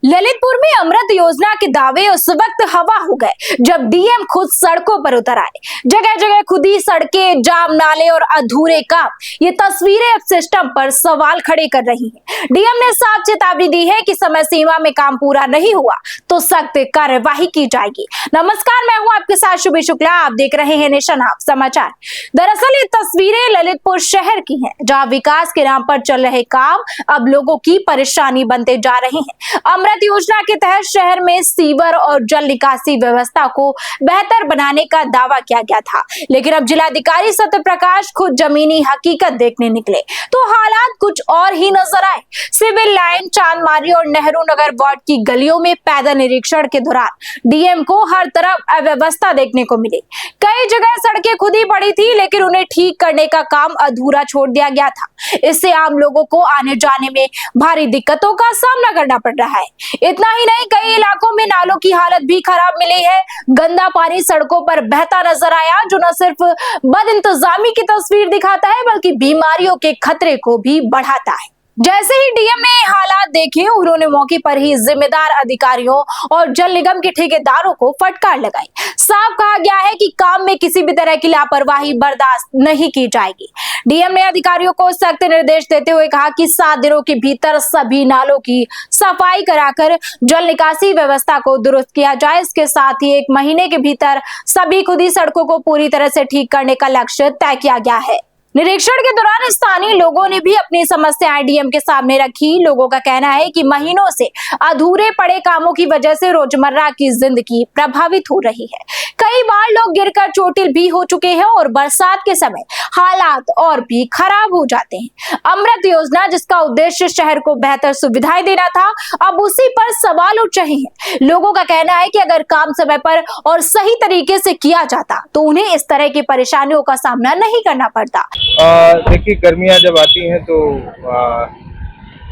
ललितपुर में अमृत योजना के दावे उस वक्त हवा हो गए जब डीएम खुद सड़कों पर उतर आए। जगह जगह खुदी सड़कें, जाम नाले और अधूरे काम, ये तस्वीरें अब सिस्टम पर सवाल खड़े कर रही हैं। डीएम ने साफ चेतावनी दी है कि समय सीमा में काम पूरा नहीं हुआ तो सख्त कार्यवाही की जाएगी। नमस्कार, मैं हूं आपके साथ शुभी शुक्ला, आप देख रहे हैं नेशन आप समाचार। दरअसल ये तस्वीरें ललितपुर शहर की हैं, जहां विकास के नाम पर चल रहे काम अब लोगों की परेशानी बनते जा रहे हैं। अमृत योजना के तहत शहर में सीवर और जल निकासी व्यवस्था को बेहतर बनाने का दावा किया गया था, लेकिन अब जिलाधिकारी सत्य प्रकाश खुद जमीनी हकीकत देखने निकले तो हालात कुछ और ही नजर आए। सिविल लाइन, चांदमारी और नेहरू नगर वार्ड की गलियों में पैदल निरीक्षण के दौरान डीएम को हर तरफ अव्यवस्था देखने को मिली। कई जगह सड़कें खुदी पड़ी थी, लेकिन उन्हें ठीक करने का काम अधूरा छोड़ दिया गया था। इससे आम लोगों को आने जाने में भारी दिक्कतों का सामना करना पड़ रहा है। इतना ही नहीं, कई इलाकों में नालों की हालत भी खराब मिली है। गंदा पानी सड़कों पर बहता नजर आया, जो न सिर्फ बदइंतजामी की तस्वीर दिखाता है बल्कि बीमारियों के खतरे को भी बढ़ाता है। जैसे ही डीएम ने हालात देखे, उन्होंने मौके पर ही जिम्मेदार अधिकारियों और जल निगम के ठेकेदारों को फटकार लगाई। साफ कहा गया है कि काम में किसी भी तरह की लापरवाही बर्दाश्त नहीं की जाएगी। डीएम ने अधिकारियों को सख्त निर्देश देते हुए कहा कि 7 दिनों के भीतर सभी नालों की सफाई कराकर जल निकासी व्यवस्था को दुरुस्त किया जाए। इसके साथ ही 1 महीने के भीतर सभी खुदी सड़कों को पूरी तरह से ठीक करने का लक्ष्य तय किया गया है। निरीक्षण के दौरान स्थानीय लोगों ने भी अपनी समस्याएं डीएम के सामने रखी। लोगों का कहना है कि महीनों से अधूरे पड़े कामों की वजह से रोजमर्रा की जिंदगी प्रभावित हो रही है। कई बार लोग गिरकर चोटिल भी हो चुके हैं और बरसात के समय हालात और भी खराब हो जाते हैं। अमृत योजना, जिसका उद्देश्य शहर को बेहतर सुविधाएं देना था, अब उसी पर सवाल उठ रहे हैं। लोगों का कहना है कि अगर काम समय पर और सही तरीके से किया जाता तो उन्हें इस तरह की परेशानियों का सामना नहीं करना पड़ता। देखिए, गर्मियाँ जब आती हैं तो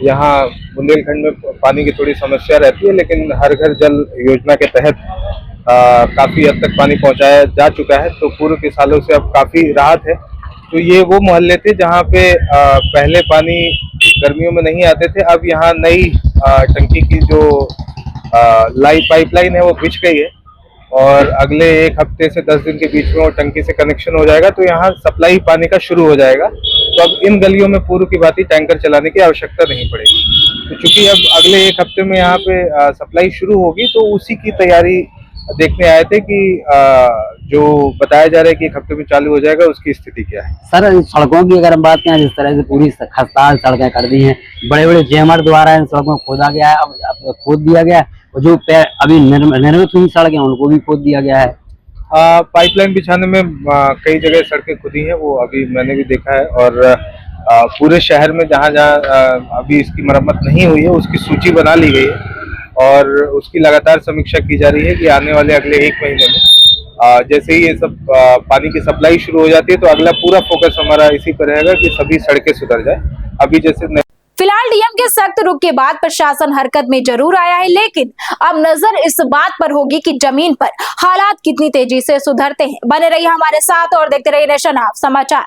यहाँ बुंदेलखंड में पानी की थोड़ी समस्या रहती है, लेकिन हर घर जल योजना के तहत काफ़ी हद तक पानी पहुँचाया जा चुका है, तो पूर्व के सालों से अब काफ़ी राहत है। तो ये वो मोहल्ले थे जहाँ पे पहले पानी गर्मियों में नहीं आते थे, अब यहाँ नई टंकी की जो पाइपलाइन है वो बिछ गई है और अगले 1 हफ्ते से 10 दिन के बीच में वो टंकी से कनेक्शन हो जाएगा, तो यहाँ सप्लाई पानी का शुरू हो जाएगा। तो अब इन गलियों में पूर्व की भांति टैंकर चलाने की आवश्यकता नहीं पड़ेगी। तो चूंकि अब अगले 1 हफ्ते में यहाँ पे सप्लाई शुरू होगी, तो उसी की तैयारी देखने आए थे कि जो बताया जा रहा है कि 1 हफ्ते में चालू हो जाएगा, उसकी स्थिति क्या है। सर, सड़कों की अगर हम बात करें, जिस तरह से पूरी खस्ताहाल सड़कें कर दी हैं, बड़े बड़े जेमर द्वारा इन सड़कों को खोदा गया है, अब खोद दिया गया है, और जो अभी निर्मित हुई सड़कें उनको भी खोद दिया गया है। पाइपलाइन बिछाने में कई जगह सड़कें खुदी हैं, वो अभी मैंने भी देखा है, और पूरे शहर में जहाँ जहाँ अभी इसकी मरम्मत नहीं हुई है उसकी सूची बना ली गई है और उसकी लगातार समीक्षा की जा रही है कि आने वाले अगले 1 महीने में जैसे ही ये सब पानी की सप्लाई शुरू हो जाती है, तो अगला पूरा फोकस हमारा इसी पर रहेगा कि सभी सड़कें सुधर जाए। अभी जैसे फिलहाल डीएम के सख्त रुख के बाद प्रशासन हरकत में जरूर आया है, लेकिन अब नजर इस बात पर होगी कि जमीन पर हालात कितनी तेजी से सुधरते हैं। बने रहिए हमारे साथ और देखते रहिए नेशन आप समाचार।